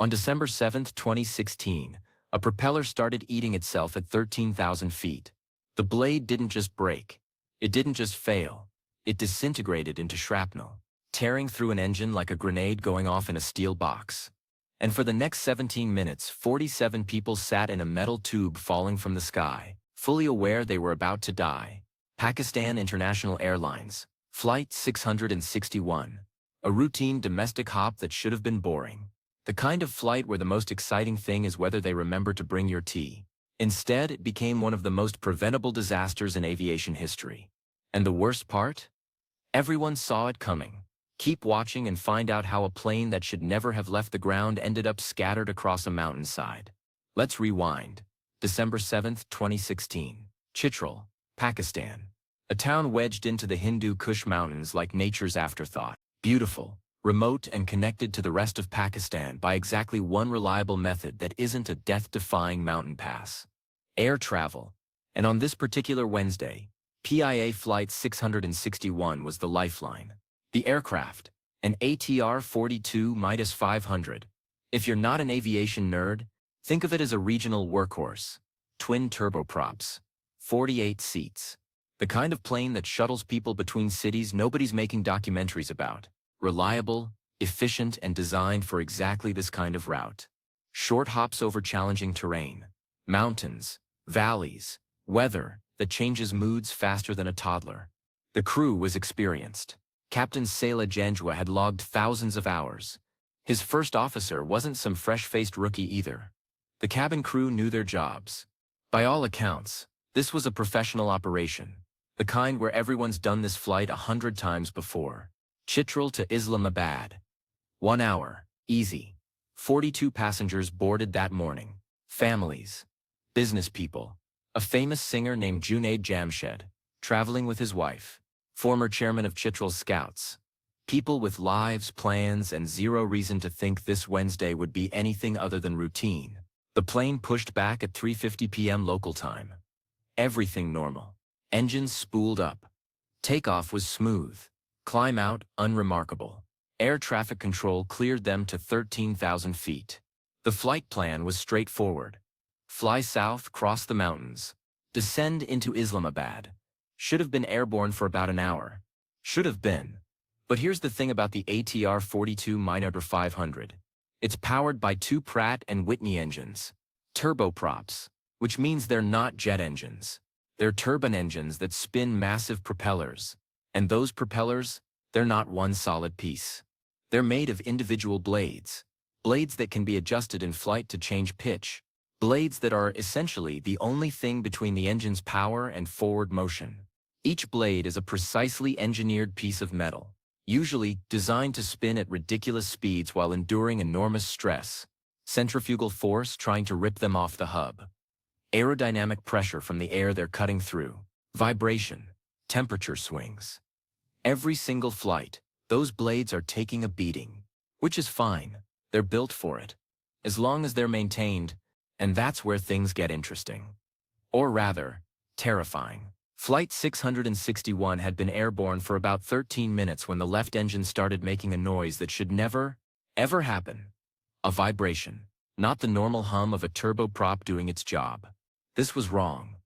On December 7, 2016, a propeller started eating itself at 13,000 feet. The blade didn't just break. It didn't just fail. It disintegrated into shrapnel, tearing through an engine like a grenade going off in a steel box. And for the next 17 minutes, 47 people sat in a metal tube falling from the sky, fully aware they were about to die. Pakistan International Airlines Flight 661. A routine domestic hop that should have been boring. The kind of flight where the most exciting thing is whether they remember to bring your tea. Instead, it became one of the most preventable disasters in aviation history. And the worst part? Everyone saw it coming. Keep watching and find out how a plane that should never have left the ground ended up scattered across a mountainside. Let's rewind. December 7, 2016. Chitral, Pakistan. A town wedged into the Hindu Kush Mountains like nature's afterthought. Beautiful, remote and connected to the rest of Pakistan by exactly one reliable method that isn't a death-defying mountain pass. Air travel. And on this particular Wednesday, PIA Flight 661 was the lifeline. The aircraft, an ATR-42-500. If you're not an aviation nerd, think of it as a regional workhorse. Twin turboprops. 48 seats. The kind of plane that shuttles people between cities nobody's making documentaries about. Reliable, efficient, and designed for exactly this kind of route. Short hops over challenging terrain. Mountains, valleys, weather that changes moods faster than a toddler. The crew was experienced. Captain Saila Janjua had logged thousands of hours. His first officer wasn't some fresh-faced rookie either. The cabin crew knew their jobs. By all accounts, this was a professional operation, the kind where everyone's done this flight 100 times before. Chitral to Islamabad. 1 hour, easy. 42 passengers boarded that morning. Families, business people, a famous singer named Junaid Jamshed, traveling with his wife, former chairman of Chitral's Scouts. People with lives, plans, and zero reason to think this Wednesday would be anything other than routine. The plane pushed back at 3:50 p.m. local time. Everything normal. Engines spooled up. Takeoff was smooth. Climb out, unremarkable. Air traffic control cleared them to 13,000 feet. The flight plan was straightforward. Fly south, cross the mountains. Descend into Islamabad. Should have been airborne for about an hour. Should have been. But here's the thing about the ATR-42-500. It's powered by 2 Pratt & Whitney engines. Turboprops, which means they're not jet engines. They're turbine engines that spin massive propellers. And those propellers, they're not one solid piece. They're made of individual blades. Blades that can be adjusted in flight to change pitch. Blades that are essentially the only thing between the engine's power and forward motion. Each blade is a precisely engineered piece of metal, usually designed to spin at ridiculous speeds while enduring enormous stress. Centrifugal force trying to rip them off the hub. Aerodynamic pressure from the air they're cutting through. Vibration. Temperature swings. Every single flight, those blades are taking a beating. Which is fine. They're built for it. As long as they're maintained, and that's where things get interesting. Or rather, terrifying. Flight 661 had been airborne for about 13 minutes when the left engine started making a noise that should never, ever happen. A vibration, not the normal hum of a turboprop doing its job. This was wrong.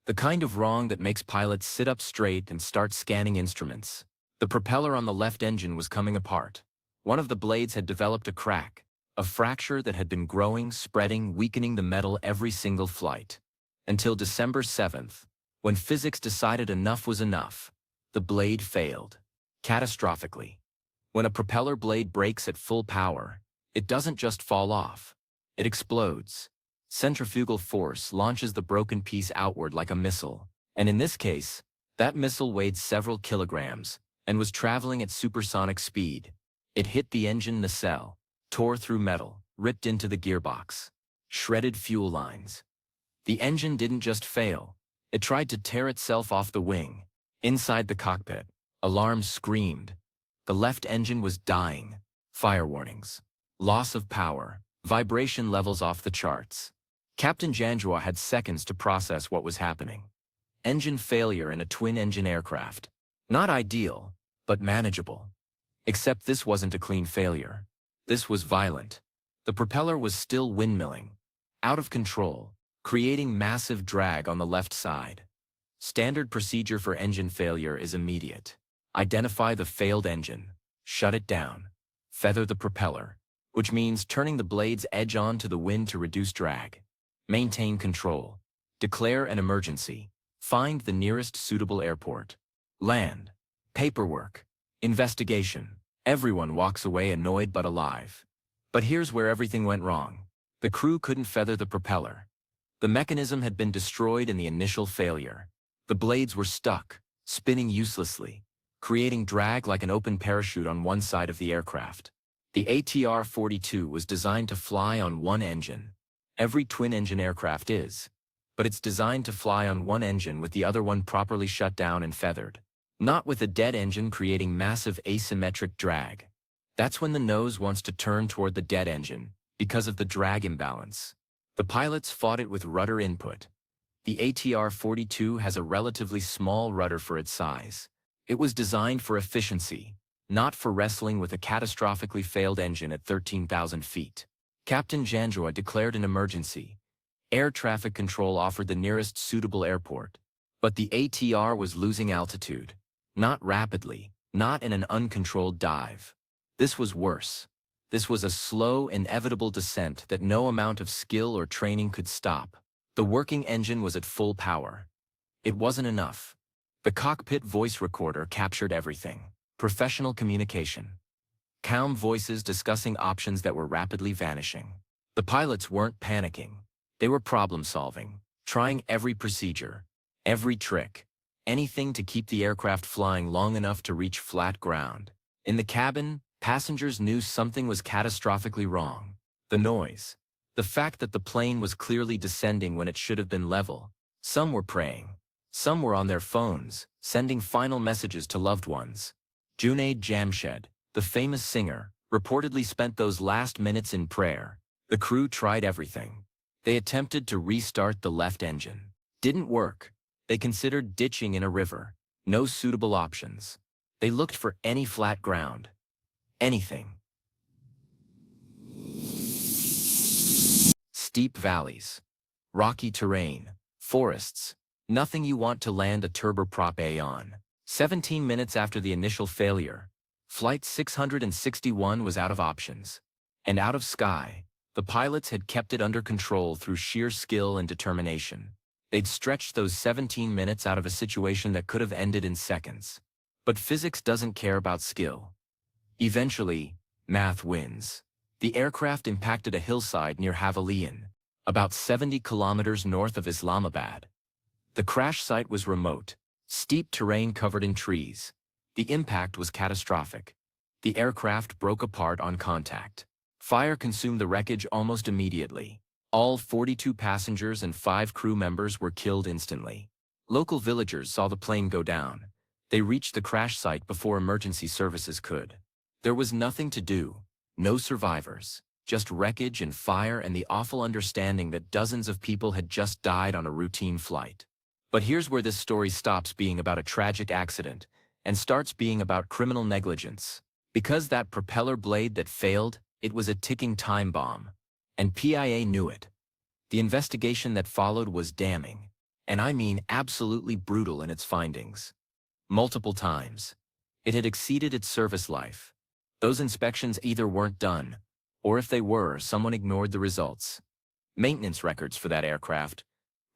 The kind of wrong that makes pilots sit up straight and start scanning instruments. The propeller on the left engine was coming apart. One of the blades had developed a crack, a fracture that had been growing, spreading, weakening the metal every single flight. Until December 7th, when physics decided enough was enough, the blade failed. Catastrophically. When a propeller blade breaks at full power, it doesn't just fall off. It explodes. Centrifugal force launches the broken piece outward like a missile. And in this case, that missile weighed several kilograms and was traveling at supersonic speed. It hit the engine nacelle, tore through metal, ripped into the gearbox, shredded fuel lines. The engine didn't just fail. It tried to tear itself off the wing. Inside the cockpit, alarms screamed. The left engine was dying. Fire warnings. Loss of power. Vibration levels off the charts. Captain Janjua had seconds to process what was happening. Engine failure in a twin-engine aircraft. Not ideal, but manageable. Except this wasn't a clean failure. This was violent. The propeller was still windmilling, out of control, creating massive drag on the left side. Standard procedure for engine failure is immediate. Identify the failed engine, shut it down, feather the propeller, which means turning the blade's edge on to the wind to reduce drag. Maintain control. Declare an emergency. Find the nearest suitable airport. Land. Paperwork. Investigation. Everyone walks away annoyed but alive. But here's where everything went wrong. The crew couldn't feather the propeller. The mechanism had been destroyed in the initial failure. The blades were stuck, spinning uselessly, creating drag like an open parachute on one side of the aircraft. The ATR-42 was designed to fly on one engine. Every twin-engine aircraft is. But it's designed to fly on one engine with the other one properly shut down and feathered. Not with a dead engine creating massive asymmetric drag. That's when the nose wants to turn toward the dead engine, because of the drag imbalance. The pilots fought it with rudder input. The ATR-42 has a relatively small rudder for its size. It was designed for efficiency, not for wrestling with a catastrophically failed engine at 13,000 feet. Captain Janjoa declared an emergency. Air traffic control offered the nearest suitable airport. But the ATR was losing altitude. Not rapidly, not in an uncontrolled dive. This was worse. This was a slow, inevitable descent that no amount of skill or training could stop. The working engine was at full power. It wasn't enough. The cockpit voice recorder captured everything. Professional communication. Calm voices discussing options that were rapidly vanishing. The pilots weren't panicking. They were problem-solving, trying every procedure, every trick, anything to keep the aircraft flying long enough to reach flat ground. In the cabin, passengers knew something was catastrophically wrong. The noise. The fact that the plane was clearly descending when it should have been level. Some were praying. Some were on their phones, sending final messages to loved ones. Junaid Jamshed, the famous singer, reportedly spent those last minutes in prayer. The crew tried everything. They attempted to restart the left engine. Didn't work. They considered ditching in a river. No suitable options. They looked for any flat ground. Anything. Steep valleys. Rocky terrain. Forests. Nothing you want to land a turboprop A on. 17 minutes after the initial failure, Flight 661 was out of options. And out of sky. The pilots had kept it under control through sheer skill and determination. They'd stretched those 17 minutes out of a situation that could have ended in seconds. But physics doesn't care about skill. Eventually, math wins. The aircraft impacted a hillside near Havalian, about 70 kilometers north of Islamabad. The crash site was remote, steep terrain covered in trees. The impact was catastrophic. The aircraft broke apart on contact. Fire consumed the wreckage almost immediately. All 42 passengers and 5 crew members were killed instantly. Local villagers saw the plane go down. They reached the crash site before emergency services could. There was nothing to do, no survivors, just wreckage and fire and the awful understanding that dozens of people had just died on a routine flight. But here's where this story stops being about a tragic accident and starts being about criminal negligence. Because that propeller blade that failed, it was a ticking time bomb. And PIA knew it. The investigation that followed was damning. And I mean absolutely brutal in its findings. Multiple times. It had exceeded its service life. Those inspections either weren't done, or if they were, someone ignored the results. Maintenance records for that aircraft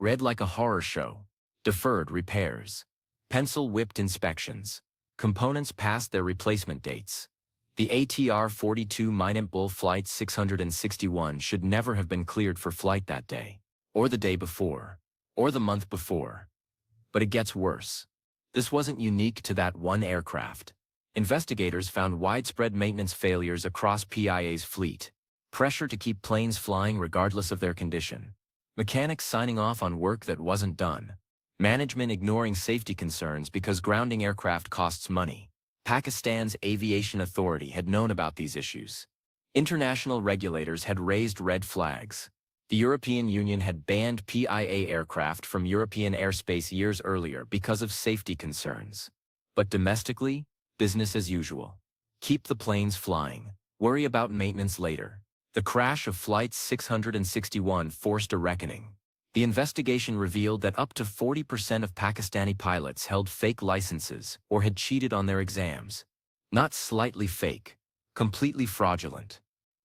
read like a horror show. Deferred repairs. Pencil-whipped inspections. Components past their replacement dates. The ATR-42 Flight 661 should never have been cleared for flight that day, or the day before, or the month before. But it gets worse. This wasn't unique to that one aircraft. Investigators found widespread maintenance failures across PIA's fleet. Pressure to keep planes flying regardless of their condition. Mechanics signing off on work that wasn't done. Management ignoring safety concerns because grounding aircraft costs money. Pakistan's Aviation Authority had known about these issues. International regulators had raised red flags. The European Union had banned PIA aircraft from European airspace years earlier because of safety concerns. But domestically, business as usual. Keep the planes flying. Worry about maintenance later. The crash of Flight 661 forced a reckoning. The investigation revealed that up to 40% of Pakistani pilots held fake licenses or had cheated on their exams. Not slightly fake, completely fraudulent.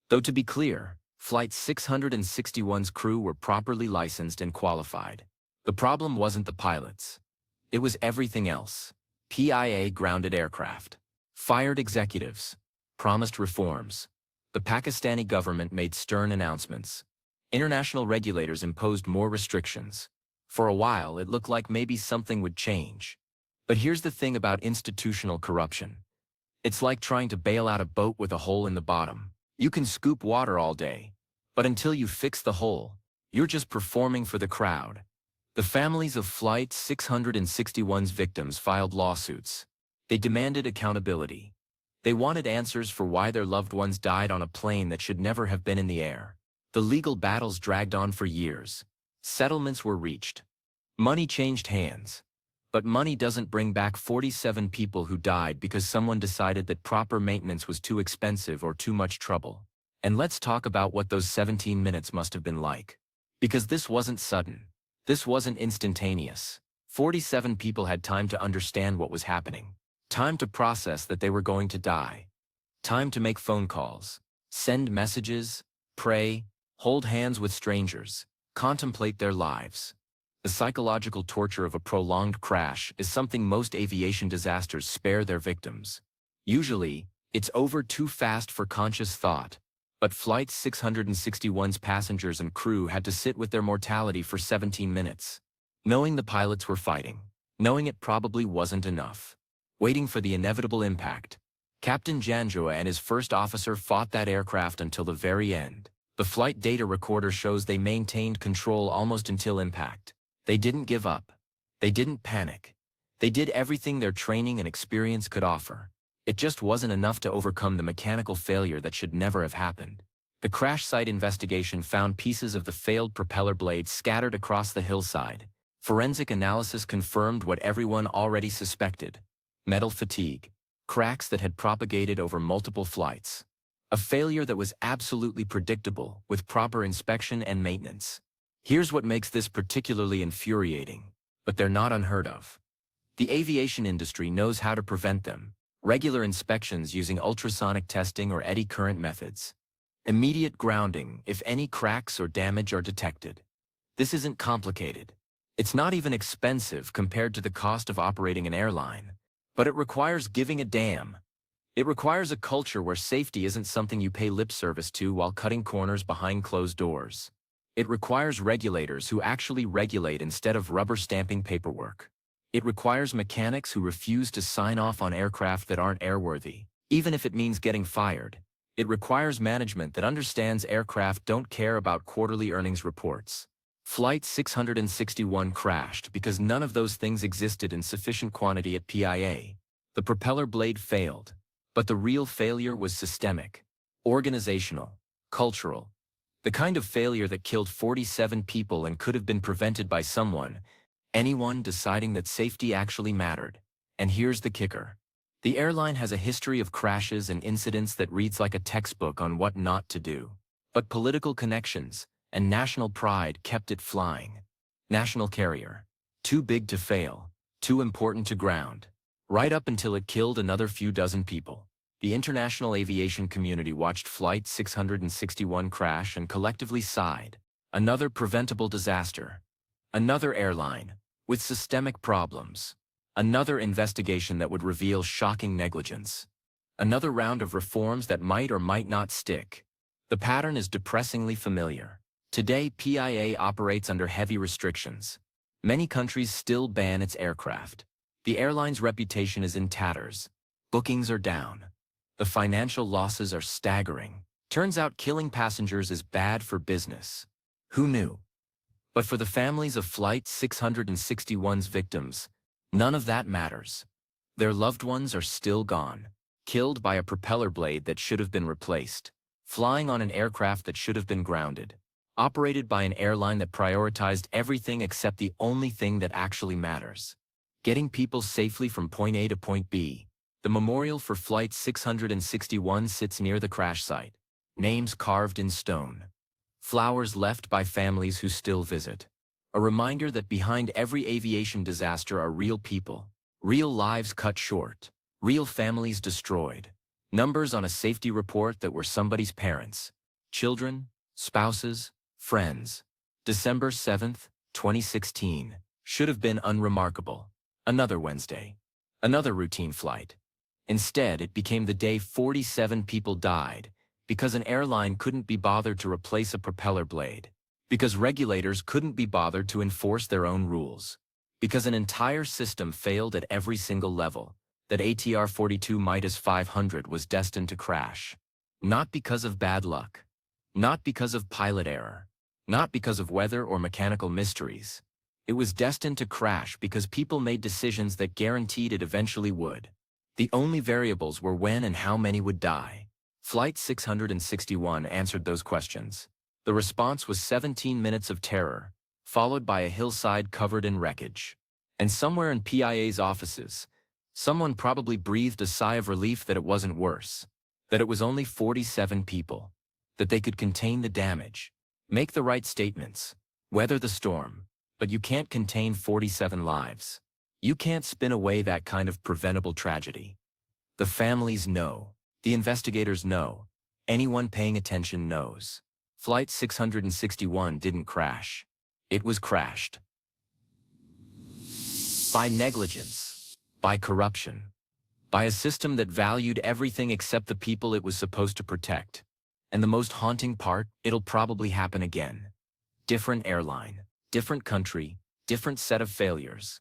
Though to be clear, Flight 661's crew were properly licensed and qualified. The problem wasn't the pilots. It was everything else. PIA grounded aircraft, fired executives, promised reforms. The Pakistani government made stern announcements. International regulators imposed more restrictions. For a while, it looked like maybe something would change. But here's the thing about institutional corruption. It's like trying to bail out a boat with a hole in the bottom. You can scoop water all day, but until you fix the hole, you're just performing for the crowd. The families of Flight 661's victims filed lawsuits. They demanded accountability. They wanted answers for why their loved ones died on a plane that should never have been in the air. The legal battles dragged on for years. Settlements were reached. Money changed hands. But money doesn't bring back 47 people who died because someone decided that proper maintenance was too expensive or too much trouble. And let's talk about what those 17 minutes must have been like. Because this wasn't sudden. This wasn't instantaneous. 47 people had time to understand what was happening. Time to process that they were going to die. Time to make phone calls, send messages, pray, hold hands with strangers, contemplate their lives. The psychological torture of a prolonged crash is something most aviation disasters spare their victims. Usually, it's over too fast for conscious thought. But Flight 661's passengers and crew had to sit with their mortality for 17 minutes. Knowing the pilots were fighting. Knowing it probably wasn't enough. Waiting for the inevitable impact. Captain Janjoa and his first officer fought that aircraft until the very end. The flight data recorder shows they maintained control almost until impact. They didn't give up. They didn't panic. They did everything their training and experience could offer. It just wasn't enough to overcome the mechanical failure that should never have happened. The crash site investigation found pieces of the failed propeller blade scattered across the hillside. Forensic analysis confirmed what everyone already suspected. Metal fatigue. Cracks that had propagated over multiple flights. A failure that was absolutely predictable with proper inspection and maintenance. Here's what makes this particularly infuriating, but they're not unheard of. The aviation industry knows how to prevent them. Regular inspections using ultrasonic testing or eddy current methods. Immediate grounding if any cracks or damage are detected. This isn't complicated. It's not even expensive compared to the cost of operating an airline. But it requires giving a damn. It requires a culture where safety isn't something you pay lip service to while cutting corners behind closed doors. It requires regulators who actually regulate instead of rubber-stamping paperwork. It requires mechanics who refuse to sign off on aircraft that aren't airworthy, even if it means getting fired. It requires management that understands aircraft don't care about quarterly earnings reports. Flight 661 crashed because none of those things existed in sufficient quantity at PIA. The propeller blade failed, but the real failure was systemic, organizational, cultural. The kind of failure that killed 47 people and could have been prevented by someone, anyone deciding that safety actually mattered. And here's the kicker. The airline has a history of crashes and incidents that reads like a textbook on what not to do. But political connections and national pride kept it flying. National carrier. Too big to fail. Too important to ground. Right up until it killed another few dozen people. The international aviation community watched Flight 661 crash and collectively sighed. Another preventable disaster. Another airline with systemic problems. Another investigation that would reveal shocking negligence. Another round of reforms that might or might not stick. The pattern is depressingly familiar. Today, PIA operates under heavy restrictions. Many countries still ban its aircraft. The airline's reputation is in tatters. Bookings are down. The financial losses are staggering. Turns out killing passengers is bad for business. Who knew? But for the families of Flight 661's victims, none of that matters. Their loved ones are still gone, killed by a propeller blade that should have been replaced, flying on an aircraft that should have been grounded, operated by an airline that prioritized everything except the only thing that actually matters: getting people safely from point A to point B. The memorial for Flight 661 sits near the crash site. names carved in stone, flowers left by families who still visit. A reminder that behind every aviation disaster are real people, real lives cut short, real families destroyed, numbers on a safety report that were somebody's parents, children, spouses, friends. December 7th, 2016, should have been unremarkable. Another Wednesday. Another routine flight. Instead, it became the day 47 people died because an airline couldn't be bothered to replace a propeller blade, because regulators couldn't be bothered to enforce their own rules, because an entire system failed at every single level, that ATR 42-500 was destined to crash. Not because of bad luck. Not because of pilot error. Not because of weather or mechanical mysteries. It was destined to crash because people made decisions that guaranteed it eventually would. The only variables were when and how many would die. Flight 661 answered those questions. The response was 17 minutes of terror, followed by a hillside covered in wreckage. And somewhere in PIA's offices, someone probably breathed a sigh of relief that it wasn't worse, that it was only 47 people, that they could contain the damage, make the right statements, weather the storm, but you can't contain 47 lives. You can't spin away that kind of preventable tragedy. The families know. The investigators know. Anyone paying attention knows. Flight 661 didn't crash. It was crashed. By negligence. By corruption. By a system that valued everything except the people it was supposed to protect. And the most haunting part, it'll probably happen again. Different airline, different country, different set of failures.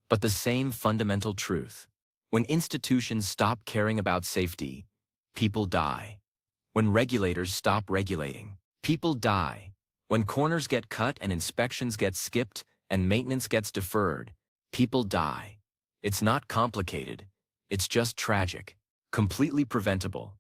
But the same fundamental truth. When institutions stop caring about safety, people die. When regulators stop regulating, people die. When corners get cut and inspections get skipped and maintenance gets deferred, people die. It's not complicated. It's just tragic, completely preventable.